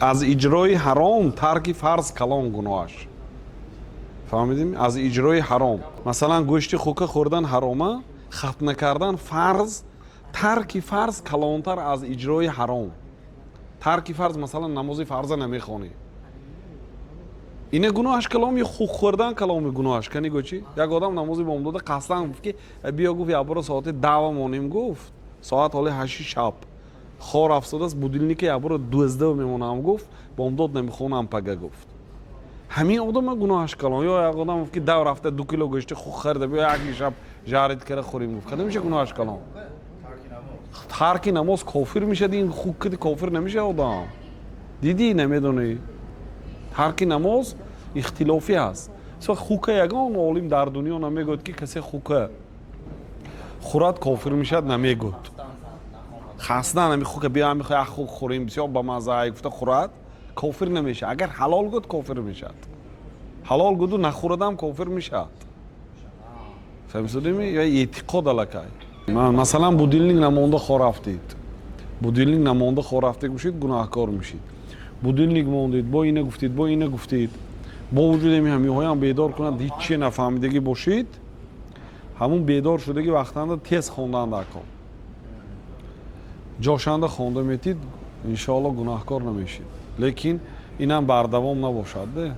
از اجرای حرام ترک فرض کلان گناهش. فهمیدیم؟ از اجرای حرام. مثلا گوشت خوکه خوردن حرامه، ختم کردن فرض، ترک فرض کلانتر از اجرای حرام. ترک فرض مثلا نماز فرض نمیخوانی. اینه گناهش کلام یا خوک خوردن کلام گناهش کنی گوچی؟ یک آدم نمازی بامداده قصدن گفت که بیا گفت یا برو ساعت 10 مانیم گفت. ساعت حالی 8 شب. خور افسوده است بودیلنی که یا برو 12 میمونم گفت بامداد نمیخونم پگه گفت. همین آدم گناهش کلام یا یک آدم گفت که دو رفته 2 کیلو گوشت خوک خورده بیا یک شب جارید کرده خوریم گفت. کدام میشه گناهش کلام؟ ترک نماز کافر میشه این خوک کدی کافر نمیشه آدم. دیدی نمیدونی؟ ترک نماز اختلافی هست. سو خوکه یگان عالم در دنیا نمیگوید که کسی خوکه خورد کافر میشد نمیگوید. خاصه نمی خوکه بیا میخوای خوک خوریم بسیار با مزه گفته خورد کافر نمیشه. اگر حلال گفت کافر میشد. حلال گفت نخوردم کافر میشد. فهمیدی می یا اعتقاد الکای. مثلا بودیلنگ نمونده خور رفتید. بودیلنگ نمونده خور رفتید میشید گناهکار میشید. بودیلنگ موندید با اینه گفتید با اینه گفتید با وجود همیه هم بیدار کنند هیچ چی نفهمیدگی باشید همون بیدار شدگی وقتانده تیز خوندن دکن جاشنده خونده میتید انشاءالله گناهکار نمیشید لیکن اینم بردوام نباشد ده